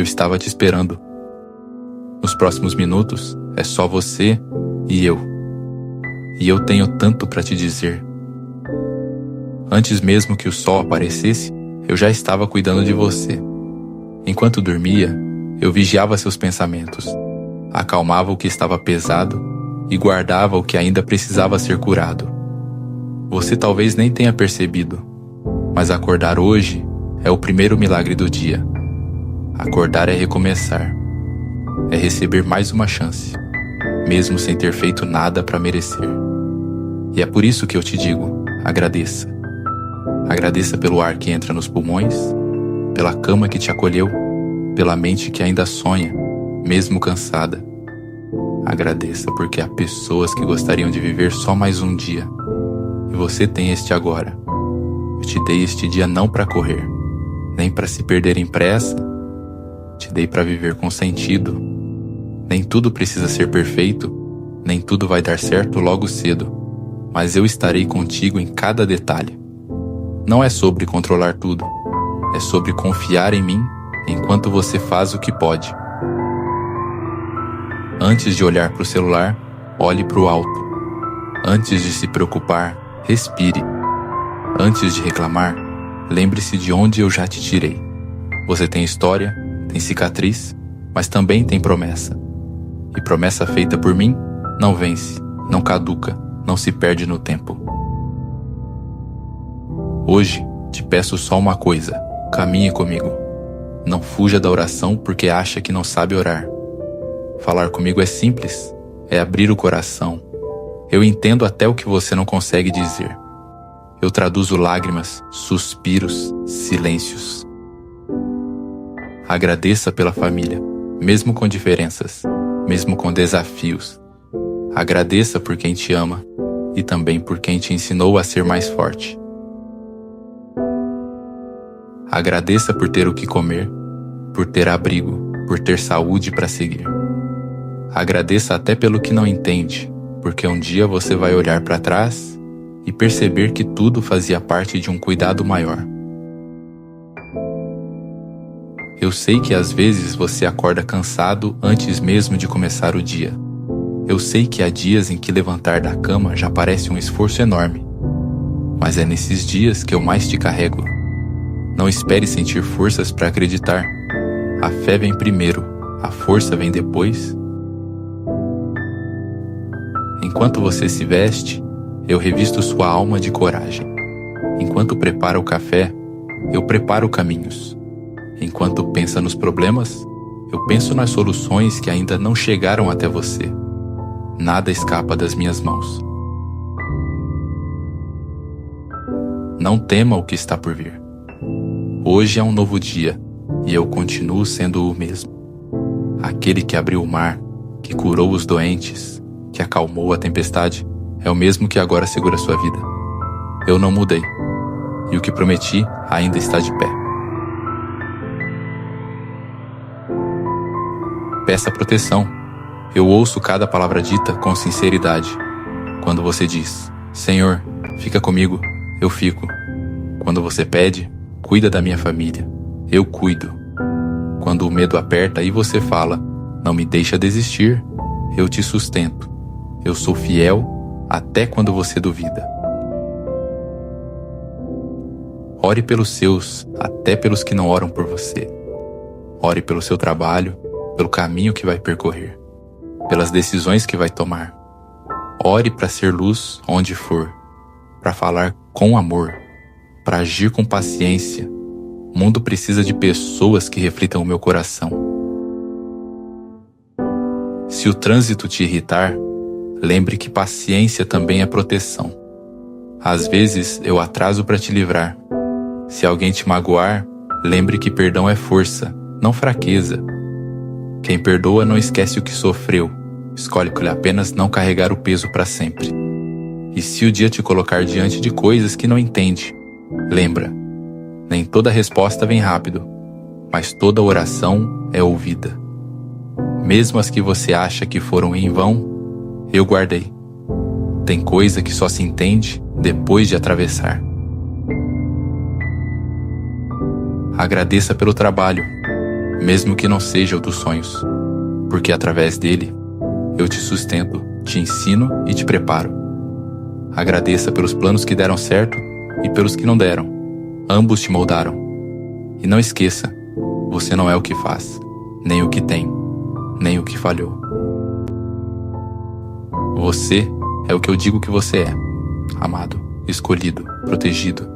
Eu estava te esperando. Nos próximos minutos, é só você e eu. E eu tenho tanto para te dizer. Antes mesmo que o sol aparecesse, eu já estava cuidando de você. Enquanto dormia, eu vigiava seus pensamentos, acalmava o que estava pesado e guardava o que ainda precisava ser curado. Você talvez nem tenha percebido, mas acordar hoje é o primeiro milagre do dia. Acordar é recomeçar, é receber mais uma chance, mesmo sem ter feito nada para merecer. E é por isso que eu te digo, agradeça. Agradeça pelo ar que entra nos pulmões, pela cama que te acolheu, pela mente que ainda sonha, mesmo cansada. Agradeça porque há pessoas que gostariam de viver só mais um dia. E você tem este agora. Eu te dei este dia não para correr, nem para se perder em pressa. Te dei para viver com sentido. Nem tudo precisa ser perfeito, nem tudo vai dar certo logo cedo, mas eu estarei contigo em cada detalhe. Não é sobre controlar tudo, é sobre confiar em mim enquanto você faz o que pode. Antes de olhar para o celular, olhe para o alto. Antes de se preocupar, respire. Antes de reclamar, lembre-se de onde eu já te tirei. Você tem história, tem cicatriz, mas também tem promessa. E promessa feita por mim não vence, não caduca, não se perde no tempo. Hoje, te peço só uma coisa: caminhe comigo. Não fuja da oração porque acha que não sabe orar. Falar comigo é simples, é abrir o coração. Eu entendo até o que você não consegue dizer. Eu traduzo lágrimas, suspiros, silêncios. Agradeça pela família, mesmo com diferenças, mesmo com desafios. Agradeça por quem te ama e também por quem te ensinou a ser mais forte. Agradeça por ter o que comer, por ter abrigo, por ter saúde para seguir. Agradeça até pelo que não entende, porque um dia você vai olhar para trás e perceber que tudo fazia parte de um cuidado maior. Eu sei que às vezes você acorda cansado antes mesmo de começar o dia. Eu sei que há dias em que levantar da cama já parece um esforço enorme. Mas é nesses dias que eu mais te carrego. Não espere sentir forças para acreditar. A fé vem primeiro, a força vem depois. Enquanto você se veste, eu revisto sua alma de coragem. Enquanto prepara o café, eu preparo caminhos. Enquanto pensa nos problemas, eu penso nas soluções que ainda não chegaram até você. Nada escapa das minhas mãos. Não tema o que está por vir. Hoje é um novo dia e eu continuo sendo o mesmo. Aquele que abriu o mar, que curou os doentes, que acalmou a tempestade, é o mesmo que agora segura sua vida. Eu não mudei, e o que prometi ainda está de pé. Peça proteção. Eu ouço cada palavra dita com sinceridade. Quando você diz, Senhor, fica comigo, eu fico. Quando você pede, cuida da minha família, eu cuido. Quando o medo aperta e você fala, não me deixa desistir, eu te sustento. Eu sou fiel até quando você duvida. Ore pelos seus, até pelos que não oram por você. Ore pelo seu trabalho, pelo caminho que vai percorrer, pelas decisões que vai tomar. Ore para ser luz onde for, para falar com amor, para agir com paciência. O mundo precisa de pessoas que reflitam o meu coração. Se o trânsito te irritar, lembre que paciência também é proteção. Às vezes eu atraso para te livrar. Se alguém te magoar, lembre que perdão é força, não fraqueza. Quem perdoa não esquece o que sofreu, escolhe apenas não carregar o peso para sempre. E se o dia te colocar diante de coisas que não entende, lembra, nem toda resposta vem rápido, mas toda oração é ouvida. Mesmo as que você acha que foram em vão, eu guardei. Tem coisa que só se entende depois de atravessar. Agradeça pelo trabalho, mesmo que não seja o dos sonhos, porque através dele eu te sustento, te ensino e te preparo. Agradeça pelos planos que deram certo e pelos que não deram. Ambos te moldaram. E não esqueça, você não é o que faz, nem o que tem, nem o que falhou. Você é o que eu digo que você é, amado, escolhido, protegido.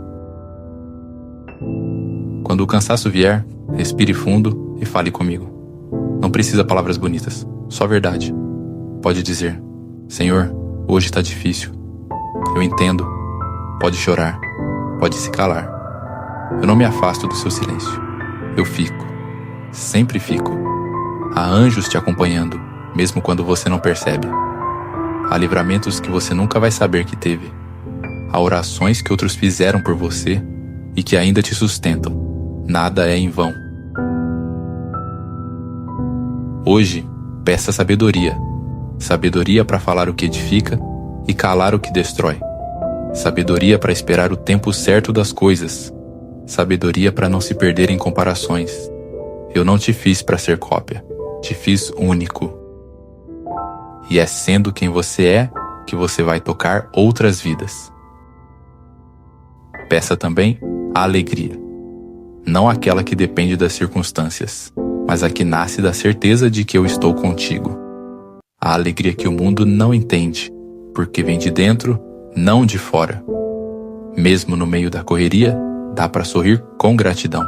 Quando o cansaço vier, respire fundo e fale comigo. Não precisa palavras bonitas, só verdade. Pode dizer: Senhor, hoje está difícil. Eu entendo. Pode chorar, pode se calar. Eu não me afasto do seu silêncio. Eu fico, sempre fico. Há anjos te acompanhando, mesmo quando você não percebe. Há livramentos que você nunca vai saber que teve. Há orações que outros fizeram por você e que ainda te sustentam. Nada é em vão. Hoje, peça sabedoria. Sabedoria para falar o que edifica e calar o que destrói. Sabedoria para esperar o tempo certo das coisas. Sabedoria para não se perder em comparações. Eu não te fiz para ser cópia, te fiz único. E é sendo quem você é que você vai tocar outras vidas. Peça também a alegria. Não aquela que depende das circunstâncias, mas a que nasce da certeza de que eu estou contigo. A alegria que o mundo não entende, porque vem de dentro, não de fora. Mesmo no meio da correria, dá para sorrir com gratidão.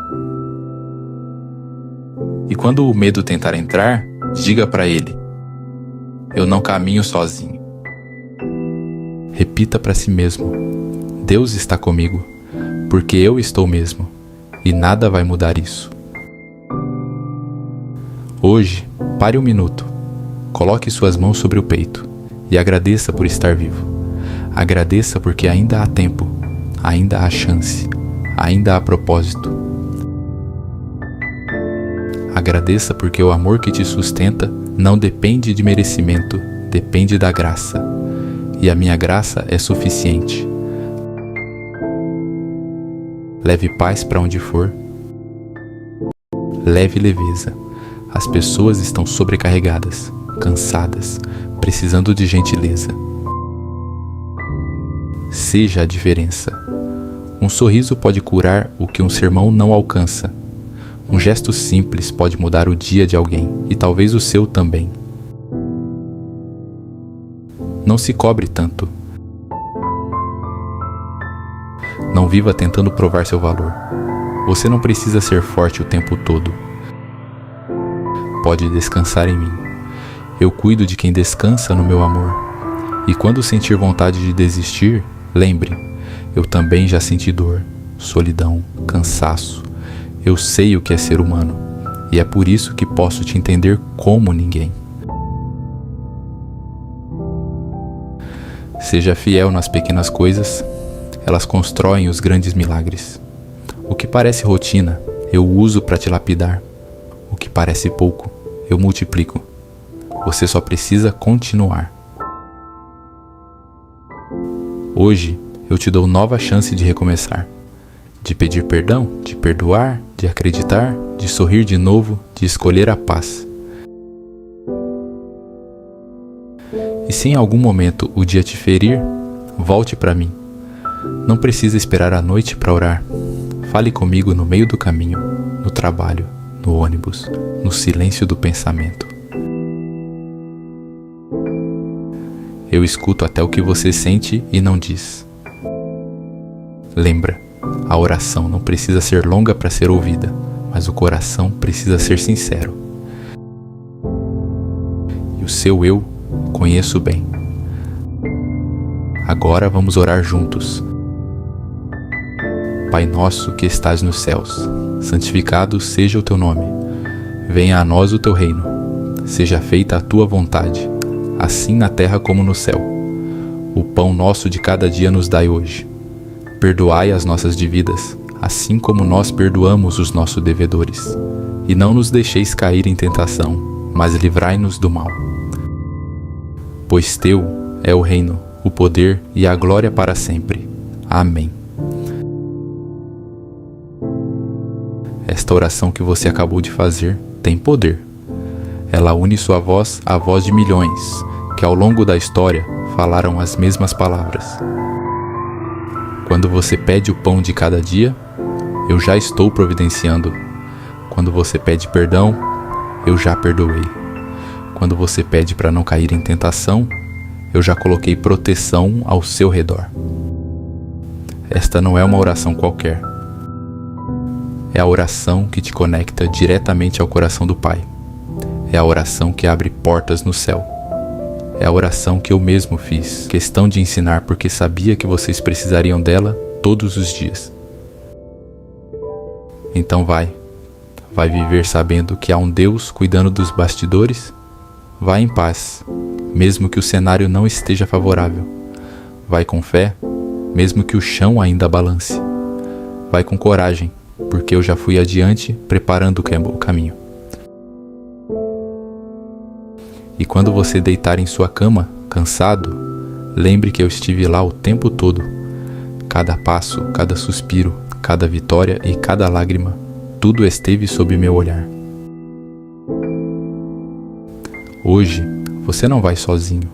E quando o medo tentar entrar, diga para ele: eu não caminho sozinho. Repita para si mesmo: Deus está comigo, porque eu estou mesmo, e nada vai mudar isso. Hoje, pare um minuto, coloque suas mãos sobre o peito e agradeça por estar vivo. Agradeça porque ainda há tempo, ainda há chance, ainda há propósito. Agradeça porque o amor que te sustenta não depende de merecimento, depende da graça. E a minha graça é suficiente. Leve paz para onde for. Leve leveza. As pessoas estão sobrecarregadas, cansadas, precisando de gentileza. Seja a diferença. Um sorriso pode curar o que um sermão não alcança. Um gesto simples pode mudar o dia de alguém, e talvez o seu também. Não se cobre tanto. Não viva tentando provar seu valor. Você não precisa ser forte o tempo todo. Pode descansar em mim. Eu cuido de quem descansa no meu amor. E quando sentir vontade de desistir, lembre, eu também já senti dor, solidão, cansaço. Eu sei o que é ser humano, e é por isso que posso te entender como ninguém. Seja fiel nas pequenas coisas, elas constroem os grandes milagres. O que parece rotina, eu uso para te lapidar. O que parece pouco, eu multiplico. Você só precisa continuar. Hoje, eu te dou nova chance de recomeçar. De pedir perdão, de perdoar, de acreditar, de sorrir de novo, de escolher a paz. E se em algum momento o dia te ferir, volte para mim. Não precisa esperar a noite para orar. Fale comigo no meio do caminho, no trabalho, no ônibus, no silêncio do pensamento. Eu escuto até o que você sente e não diz. Lembra, a oração não precisa ser longa para ser ouvida, mas o coração precisa ser sincero. E o seu eu conheço bem. Agora vamos orar juntos. Pai nosso que estás nos céus, santificado seja o teu nome. Venha a nós o teu reino. Seja feita a tua vontade, assim na terra como no céu. O pão nosso de cada dia nos dai hoje. Perdoai as nossas dívidas, assim como nós perdoamos os nossos devedores. E não nos deixeis cair em tentação, mas livrai-nos do mal. Pois teu é o reino, o poder e a glória para sempre. Amém. Esta oração que você acabou de fazer tem poder. Ela une sua voz à voz de milhões, que ao longo da história falaram as mesmas palavras. Quando você pede o pão de cada dia, eu já estou providenciando. Quando você pede perdão, eu já perdoei. Quando você pede para não cair em tentação, eu já coloquei proteção ao seu redor. Esta não é uma oração qualquer. É a oração que te conecta diretamente ao coração do Pai. É a oração que abre portas no céu. É a oração que eu mesmo fiz questão de ensinar porque sabia que vocês precisariam dela todos os dias. Então vai viver sabendo que há um Deus cuidando dos bastidores. Vai em paz, mesmo que o cenário não esteja favorável. Vai com fé, mesmo que o chão ainda balance. Vai com coragem, porque eu já fui adiante preparando o caminho. E quando você deitar em sua cama, cansado, lembre que eu estive lá o tempo todo. Cada passo, cada suspiro, cada vitória e cada lágrima, tudo esteve sob meu olhar. Hoje, você não vai sozinho,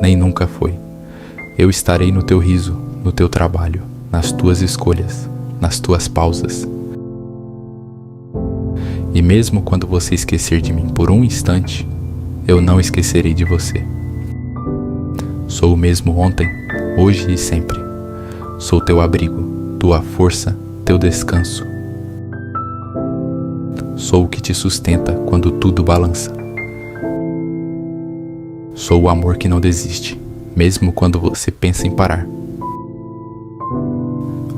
nem nunca foi. Eu estarei no teu riso, no teu trabalho, nas tuas escolhas, nas tuas pausas. E mesmo quando você esquecer de mim por um instante, eu não esquecerei de você. Sou o mesmo ontem, hoje e sempre. Sou teu abrigo, tua força, teu descanso. Sou o que te sustenta quando tudo balança. Sou o amor que não desiste, mesmo quando você pensa em parar.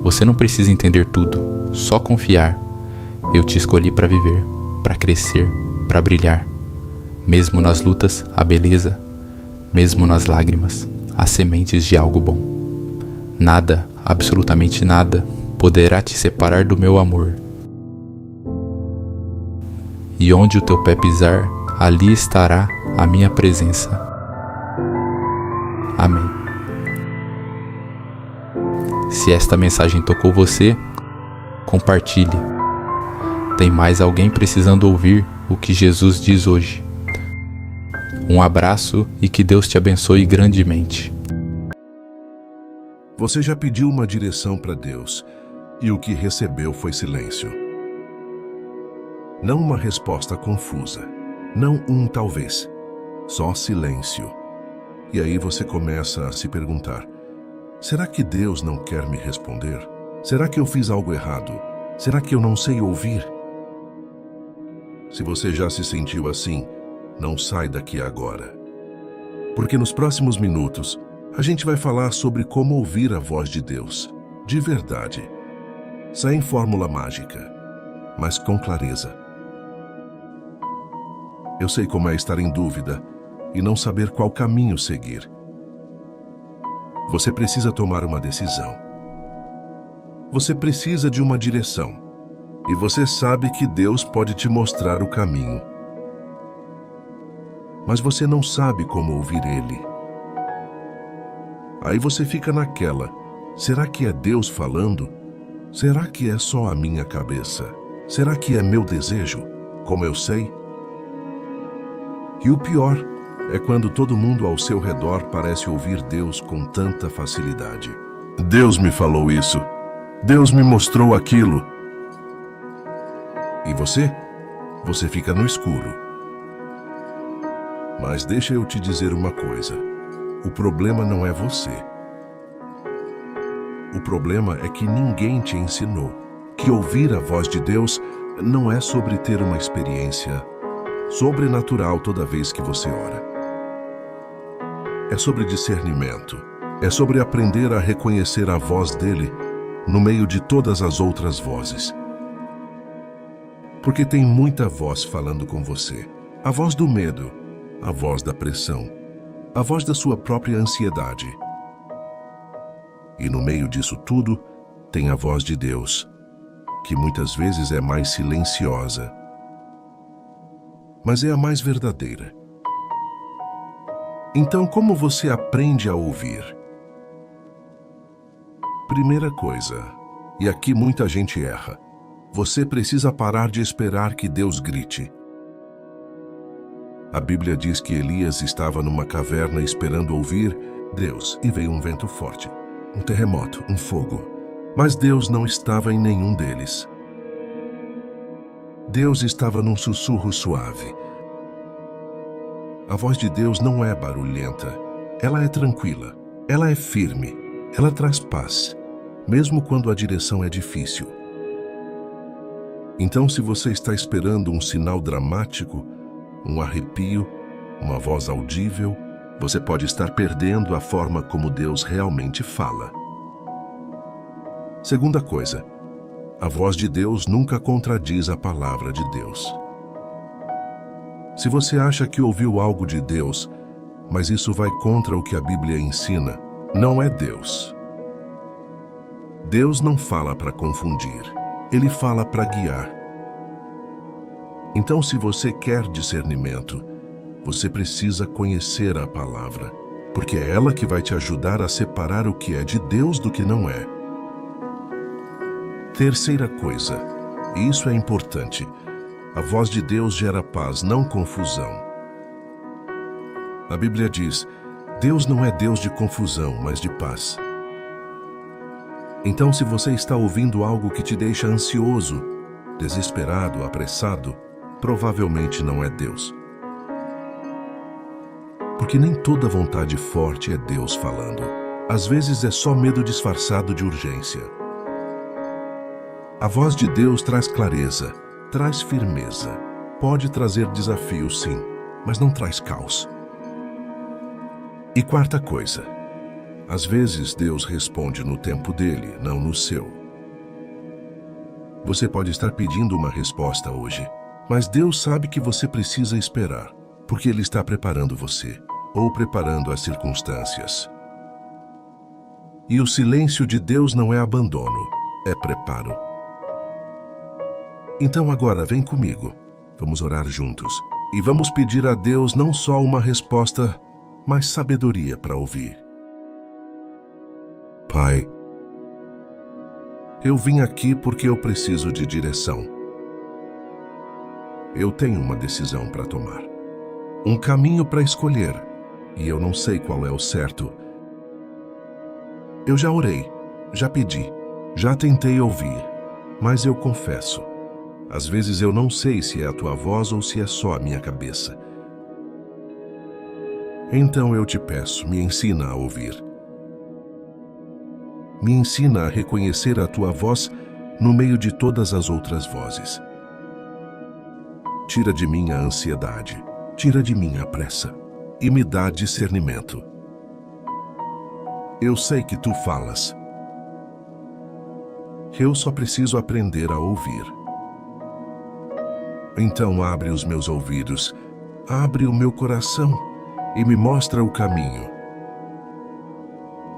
Você não precisa entender tudo, só confiar. Eu te escolhi para viver, para crescer, para brilhar. Mesmo nas lutas, a beleza. Mesmo nas lágrimas, as sementes de algo bom. Nada, absolutamente nada, poderá te separar do meu amor. E onde o teu pé pisar, ali estará a minha presença. Amém. Se esta mensagem tocou você, compartilhe. Tem mais alguém precisando ouvir o que Jesus diz hoje. Um abraço e que Deus te abençoe grandemente. Você já pediu uma direção para Deus e o que recebeu foi silêncio. Não uma resposta confusa, não um talvez, só silêncio. E aí você começa a se perguntar: será que Deus não quer me responder? Será que eu fiz algo errado? Será que eu não sei ouvir? Se você já se sentiu assim, não sai daqui agora. Porque nos próximos minutos, a gente vai falar sobre como ouvir a voz de Deus, de verdade. Sem fórmula mágica, mas com clareza. Eu sei como é estar em dúvida e não saber qual caminho seguir. Você precisa tomar uma decisão. Você precisa de uma direção. E você sabe que Deus pode te mostrar o caminho. Mas você não sabe como ouvir Ele. Aí você fica naquela: será que é Deus falando? Será que é só a minha cabeça? Será que é meu desejo, como eu sei? E o pior é quando todo mundo ao seu redor parece ouvir Deus com tanta facilidade. Deus me falou isso. Deus me mostrou aquilo. E você? Você fica no escuro. Mas deixa eu te dizer uma coisa. O problema não é você. O problema é que ninguém te ensinou que ouvir a voz de Deus não é sobre ter uma experiência sobrenatural toda vez que você ora. É sobre discernimento. É sobre aprender a reconhecer a voz dele no meio de todas as outras vozes. Porque tem muita voz falando com você. A voz do medo, a voz da pressão, a voz da sua própria ansiedade. E no meio disso tudo, tem a voz de Deus, que muitas vezes é mais silenciosa, mas é a mais verdadeira. Então, como você aprende a ouvir? Primeira coisa, e aqui muita gente erra, você precisa parar de esperar que Deus grite. A Bíblia diz que Elias estava numa caverna esperando ouvir Deus e veio um vento forte, um terremoto, um fogo. Mas Deus não estava em nenhum deles. Deus estava num sussurro suave. A voz de Deus não é barulhenta, ela é tranquila, ela é firme, ela traz paz, mesmo quando a direção é difícil. Então, se você está esperando um sinal dramático, um arrepio, uma voz audível, você pode estar perdendo a forma como Deus realmente fala. Segunda coisa, a voz de Deus nunca contradiz a palavra de Deus. Se você acha que ouviu algo de Deus, mas isso vai contra o que a Bíblia ensina, não é Deus. Deus não fala para confundir, Ele fala para guiar. Então, se você quer discernimento, você precisa conhecer a palavra, porque é ela que vai te ajudar a separar o que é de Deus do que não é. Terceira coisa, e isso é importante, a voz de Deus gera paz, não confusão. A Bíblia diz, Deus não é Deus de confusão, mas de paz. Então, se você está ouvindo algo que te deixa ansioso, desesperado, apressado, provavelmente não é Deus. Porque nem toda vontade forte é Deus falando. Às vezes é só medo disfarçado de urgência. A voz de Deus traz clareza, traz firmeza. Pode trazer desafios, sim, mas não traz caos. E quarta coisa, às vezes Deus responde no tempo dele, não no seu. Você pode estar pedindo uma resposta hoje, mas Deus sabe que você precisa esperar, porque Ele está preparando você, ou preparando as circunstâncias. E o silêncio de Deus não é abandono, é preparo. Então agora vem comigo, vamos orar juntos, e vamos pedir a Deus não só uma resposta, mas sabedoria para ouvir. Pai, eu vim aqui porque eu preciso de direção. Eu tenho uma decisão para tomar, um caminho para escolher, e eu não sei qual é o certo. Eu já orei, já pedi, já tentei ouvir, mas eu confesso, às vezes eu não sei se é a tua voz ou se é só a minha cabeça. Então eu te peço, me ensina a ouvir. Me ensina a reconhecer a tua voz no meio de todas as outras vozes. Tira de mim a ansiedade, tira de mim a pressa e me dá discernimento. Eu sei que tu falas. Eu só preciso aprender a ouvir. Então abre os meus ouvidos, abre o meu coração e me mostra o caminho.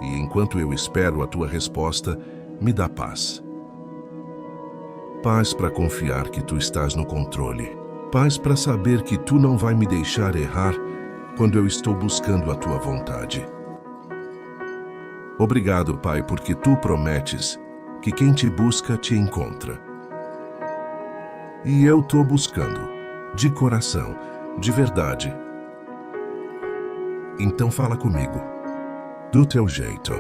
E enquanto eu espero a tua resposta, me dá paz. Paz para confiar que tu estás no controle. Paz para saber que tu não vai me deixar errar quando eu estou buscando a tua vontade. Obrigado, Pai, porque tu prometes que quem te busca te encontra. E eu estou buscando, de coração, de verdade. Então fala comigo, do teu jeito,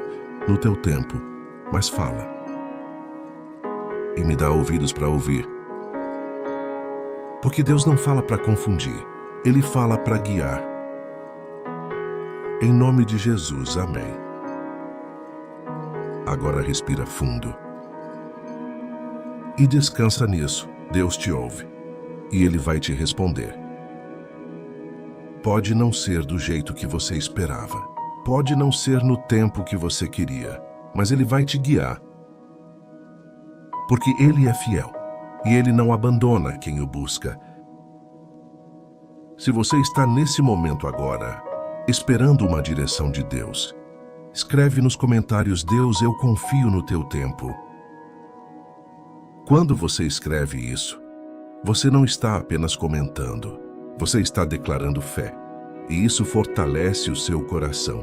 no teu tempo, mas fala. E me dá ouvidos para ouvir. Porque Deus não fala para confundir, Ele fala para guiar. Em nome de Jesus, amém. Agora respira fundo. E descansa nisso, Deus te ouve. E Ele vai te responder. Pode não ser do jeito que você esperava. Pode não ser no tempo que você queria. Mas Ele vai te guiar. Porque Ele é fiel. E Ele não abandona quem o busca. Se você está nesse momento agora, esperando uma direção de Deus, escreve nos comentários, Deus, eu confio no teu tempo. Quando você escreve isso, você não está apenas comentando, você está declarando fé, e isso fortalece o seu coração.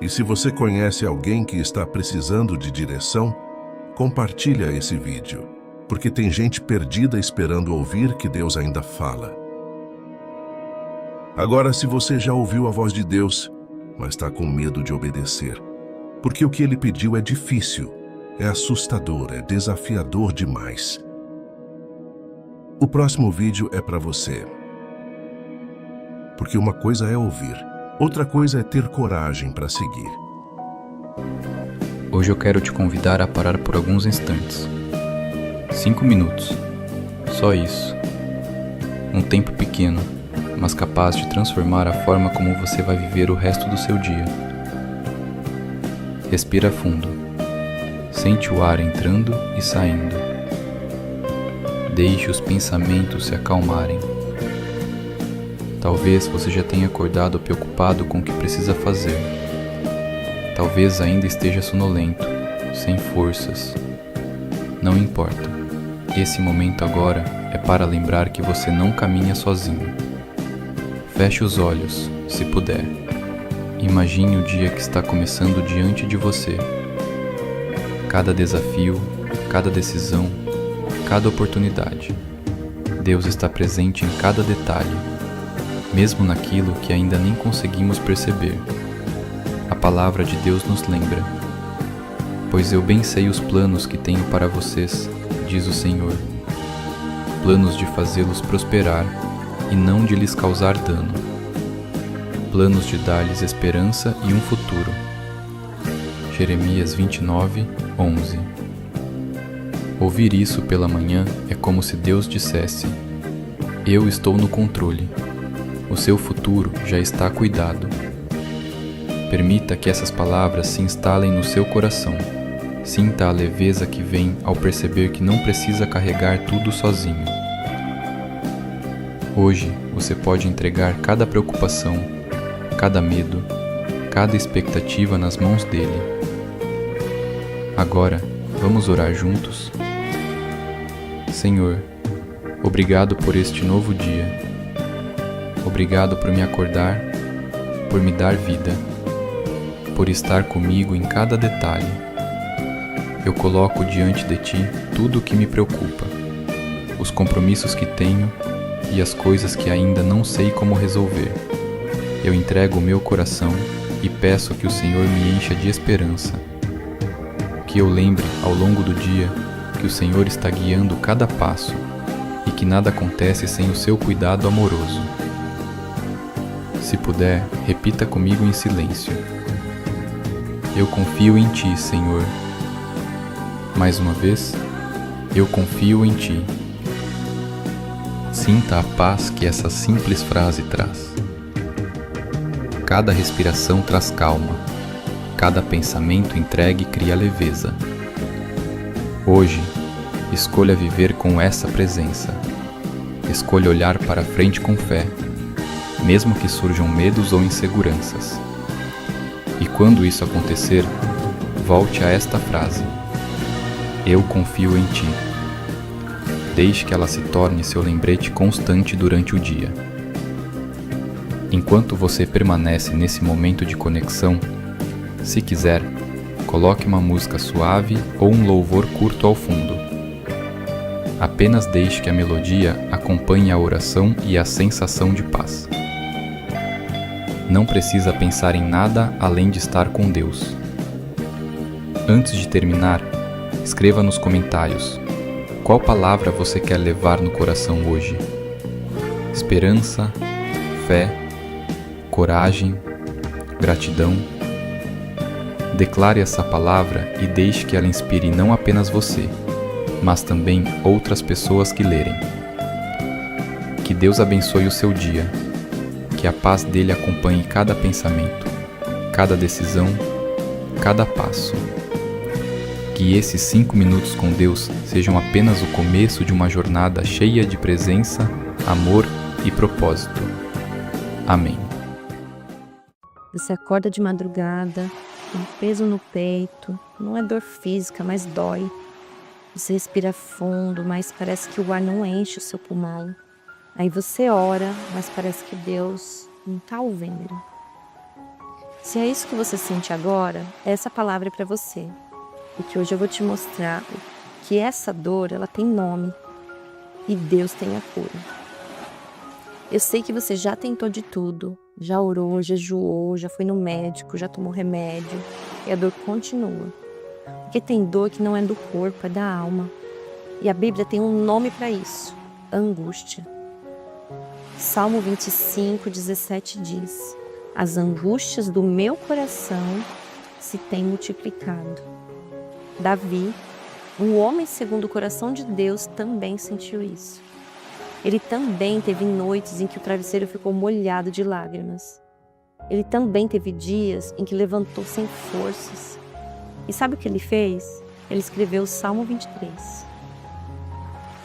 E se você conhece alguém que está precisando de direção, compartilha esse vídeo, porque tem gente perdida esperando ouvir que Deus ainda fala. Agora, se você já ouviu a voz de Deus, mas está com medo de obedecer, porque o que ele pediu é difícil, é assustador, é desafiador demais. O próximo vídeo é para você. Porque uma coisa é ouvir, outra coisa é ter coragem para seguir. Hoje eu quero te convidar a parar por alguns instantes. 5 minutos. Só isso. Um tempo pequeno, mas capaz de transformar a forma como você vai viver o resto do seu dia. Respira fundo. Sente o ar entrando e saindo. Deixe os pensamentos se acalmarem. Talvez você já tenha acordado preocupado com o que precisa fazer. Talvez ainda esteja sonolento, sem forças. Não importa. Esse momento agora é para lembrar que você não caminha sozinho. Feche os olhos, se puder. Imagine o dia que está começando diante de você. Cada desafio, cada decisão, cada oportunidade. Deus está presente em cada detalhe, mesmo naquilo que ainda nem conseguimos perceber. A palavra de Deus nos lembra: pois eu bem sei os planos que tenho para vocês, diz o Senhor, planos de fazê-los prosperar e não de lhes causar dano, planos de dar-lhes esperança e um futuro. Jeremias 29, 11. Ouvir isso pela manhã é como se Deus dissesse: eu estou no controle. O seu futuro já está cuidado. Permita que essas palavras se instalem no seu coração. Sinta a leveza que vem ao perceber que não precisa carregar tudo sozinho. Hoje você pode entregar cada preocupação, cada medo, cada expectativa nas mãos dele. Agora, vamos orar juntos? Senhor, obrigado por este novo dia. Obrigado por me acordar, por me dar vida, por estar comigo em cada detalhe. Eu coloco diante de Ti tudo o que me preocupa, os compromissos que tenho e as coisas que ainda não sei como resolver. Eu entrego o meu coração e peço que o Senhor me encha de esperança. Que eu lembre ao longo do dia que o Senhor está guiando cada passo e que nada acontece sem o seu cuidado amoroso. Se puder, repita comigo em silêncio: eu confio em Ti, Senhor. Mais uma vez, eu confio em Ti. Sinta a paz que essa simples frase traz. Cada respiração traz calma. Cada pensamento entregue cria leveza. Hoje, escolha viver com essa presença. Escolha olhar para frente com fé, mesmo que surjam medos ou inseguranças. E quando isso acontecer, volte a esta frase: eu confio em Ti. Deixe que ela se torne seu lembrete constante durante o dia. Enquanto você permanece nesse momento de conexão, se quiser, coloque uma música suave ou um louvor curto ao fundo. Apenas deixe que a melodia acompanhe a oração e a sensação de paz. Não precisa pensar em nada além de estar com Deus. Antes de terminar, escreva nos comentários qual palavra você quer levar no coração hoje. Esperança, fé, coragem, gratidão. Declare essa palavra e deixe que ela inspire não apenas você, mas também outras pessoas que lerem. Que Deus abençoe o seu dia. Que a paz dele acompanhe cada pensamento, cada decisão, cada passo. Que esses 5 minutos com Deus sejam apenas o começo de uma jornada cheia de presença, amor e propósito. Amém. Você acorda de madrugada, com um peso no peito, não é dor física, mas dói. Você respira fundo, mas parece que o ar não enche o seu pulmão. Aí você ora, mas parece que Deus não está ouvindo. Se é isso que você sente agora, essa palavra é para você. Porque hoje eu vou te mostrar que essa dor, ela tem nome. E Deus tem a cura. Eu sei que você já tentou de tudo, já orou, jejuou, já foi no médico, já tomou remédio, e a dor continua. Porque tem dor que não é do corpo, é da alma. E a Bíblia tem um nome para isso: angústia. Salmo 25, 17 diz: as angústias do meu coração se têm multiplicado. Davi, um homem segundo o coração de Deus, também sentiu isso. Ele também teve noites em que o travesseiro ficou molhado de lágrimas. Ele também teve dias em que levantou sem forças. E sabe o que ele fez? Ele escreveu o Salmo 23.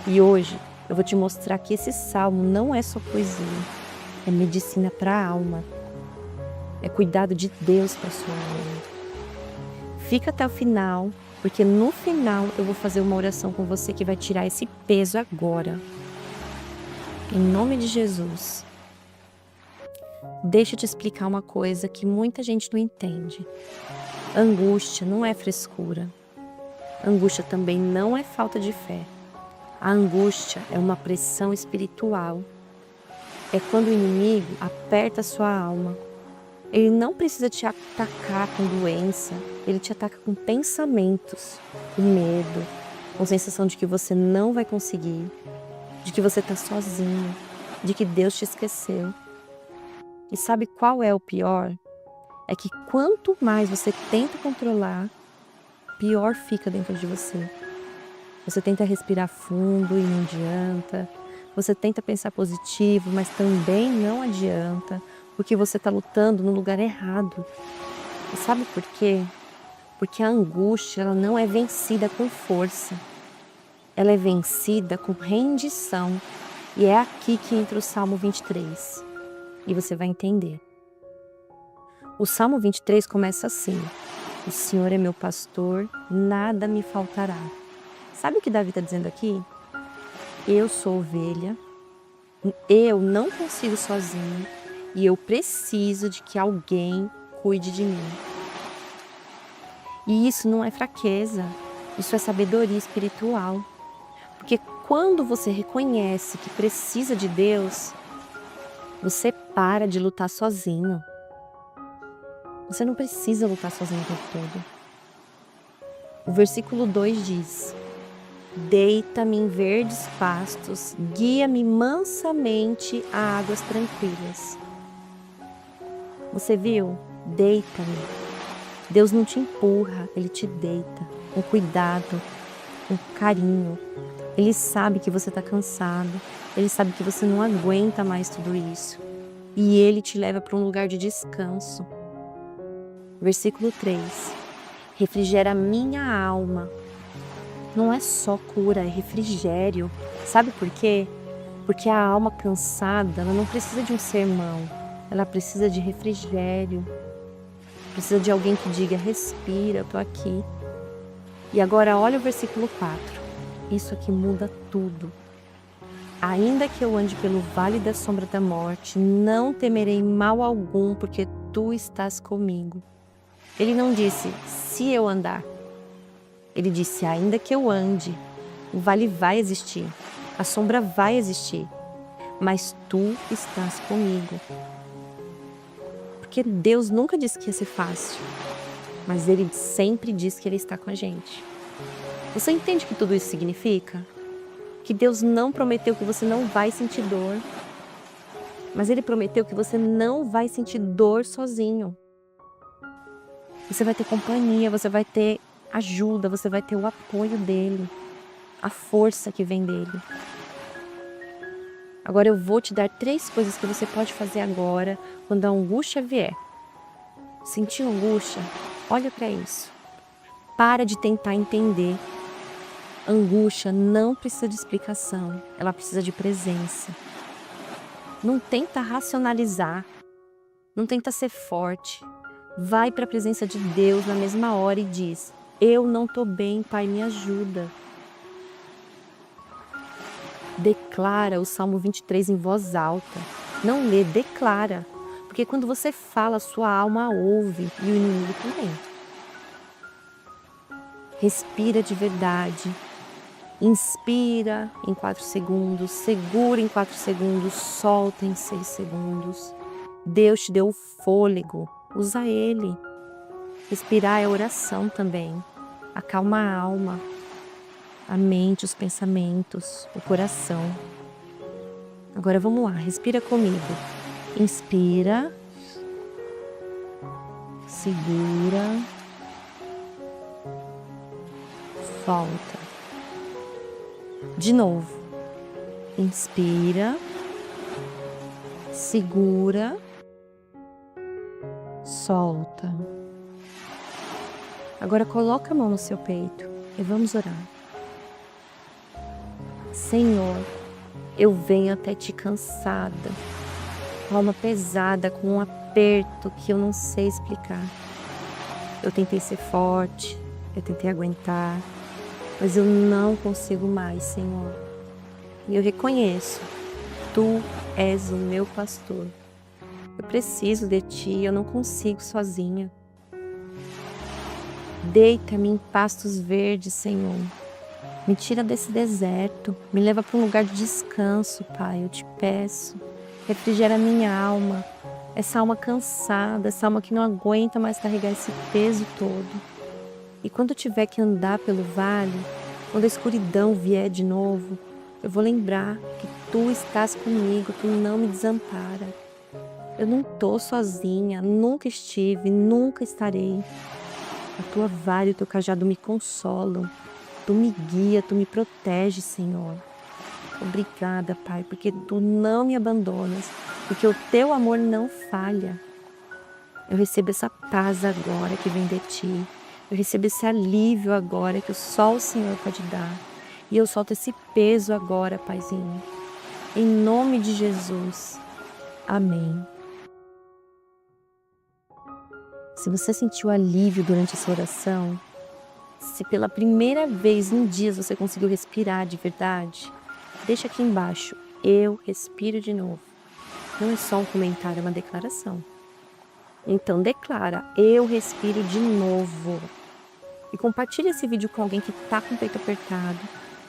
E hoje eu vou te mostrar que esse salmo não é só poesia, é medicina para a alma. É cuidado de Deus para sua alma. Fica até o final, porque no final eu vou fazer uma oração com você que vai tirar esse peso agora. Em nome de Jesus. Deixa eu te explicar uma coisa que muita gente não entende. Angústia não é frescura. Angústia também não é falta de fé. A angústia é uma pressão espiritual. É quando o inimigo aperta a sua alma. Ele não precisa te atacar com doença, ele te ataca com pensamentos, com medo, com sensação de que você não vai conseguir, de que você está sozinho, de que Deus te esqueceu. E sabe qual é o pior? É que quanto mais você tenta controlar, pior fica dentro de você. Você tenta respirar fundo e não adianta. Você tenta pensar positivo, mas também não adianta, porque você está lutando no lugar errado. E sabe por quê? Porque a angústia, ela não é vencida com força. Ela é vencida com rendição. E é aqui que entra o Salmo 23. E você vai entender. O Salmo 23 começa assim: o Senhor é meu pastor, nada me faltará. Sabe o que Davi está dizendo aqui? Eu sou ovelha, eu não consigo sozinho e eu preciso de que alguém cuide de mim. E isso não é fraqueza, isso é sabedoria espiritual. Porque quando você reconhece que precisa de Deus, você para de lutar sozinho. Você não precisa lutar sozinho o tempo todo. O versículo 2 diz: deita-me em verdes pastos, guia-me mansamente a águas tranquilas. Você viu? Deita-me. Deus não te empurra, Ele te deita, com cuidado, com carinho. Ele sabe que você está cansado, Ele sabe que você não aguenta mais tudo isso. E Ele te leva para um lugar de descanso. Versículo 3. Refrigera a minha alma. Não é só cura, é refrigério. Sabe por quê? Porque a alma cansada, ela não precisa de um sermão. Ela precisa de refrigério. Precisa de alguém que diga: respira, eu tô aqui. E agora olha o versículo 4. Isso aqui muda tudo. Ainda que eu ande pelo vale da sombra da morte, não temerei mal algum, porque tu estás comigo. Ele não disse: se eu andar. Ele disse: ainda que eu ande, o vale vai existir, a sombra vai existir, mas tu estás comigo. Porque Deus nunca disse que ia ser fácil, mas Ele sempre diz que Ele está com a gente. Você entende o que tudo isso significa? Que Deus não prometeu que você não vai sentir dor, mas Ele prometeu que você não vai sentir dor sozinho. Você vai ter companhia, você vai ter ajuda, você vai ter o apoio dEle, a força que vem dEle. Agora eu vou te dar 3 coisas que você pode fazer agora quando a angústia vier. Sentiu angústia? Olha para isso. Para de tentar entender. Angústia não precisa de explicação, ela precisa de presença. Não tenta racionalizar, não tenta ser forte. Vai para a presença de Deus na mesma hora e diz: eu não estou bem, Pai, me ajuda. Declara o Salmo 23 em voz alta. Não lê, declara. Porque quando você fala, sua alma ouve e o inimigo também. Respira de verdade. Inspira em 4 segundos, segura em 4 segundos, solta em 6 segundos. Deus te deu o fôlego, usa ele. Respirar é oração também. Acalma a alma, a mente, os pensamentos, o coração. Agora vamos lá, respira comigo. Inspira, segura, solta. De novo. Inspira, segura, solta. Agora coloca a mão no seu peito e vamos orar. Senhor, eu venho até ti cansada, alma pesada, com um aperto que eu não sei explicar. Eu tentei ser forte, eu tentei aguentar, mas eu não consigo mais, Senhor. E eu reconheço, Tu és o meu pastor. Eu preciso de Ti, eu não consigo sozinha. Deita-me em pastos verdes, Senhor. Me tira desse deserto, me leva para um lugar de descanso, Pai, eu te peço. Refrigera minha alma, essa alma cansada, essa alma que não aguenta mais carregar esse peso todo. E quando eu tiver que andar pelo vale, quando a escuridão vier de novo, eu vou lembrar que Tu estás comigo, Tu não me desampara. Eu não estou sozinha, nunca estive, nunca estarei. A Tua vara e o Teu cajado me consolam. Tu me guia, Tu me protege, Senhor. Obrigada, Pai, porque Tu não me abandonas, porque o Teu amor não falha. Eu recebo essa paz agora que vem de Ti. Eu recebo esse alívio agora que só o Senhor pode dar. E eu solto esse peso agora, Paizinho. Em nome de Jesus. Amém. Se você sentiu alívio durante essa oração, se pela primeira vez em dias você conseguiu respirar de verdade, deixa aqui embaixo, eu respiro de novo. Não é só um comentário, é uma declaração. Então declara, eu respiro de novo. E compartilha esse vídeo com alguém que está com o peito apertado,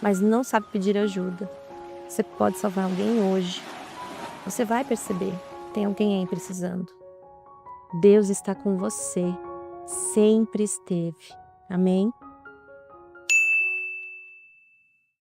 mas não sabe pedir ajuda. Você pode salvar alguém hoje. Você vai perceber, tem alguém aí precisando. Deus está com você, sempre esteve. Amém?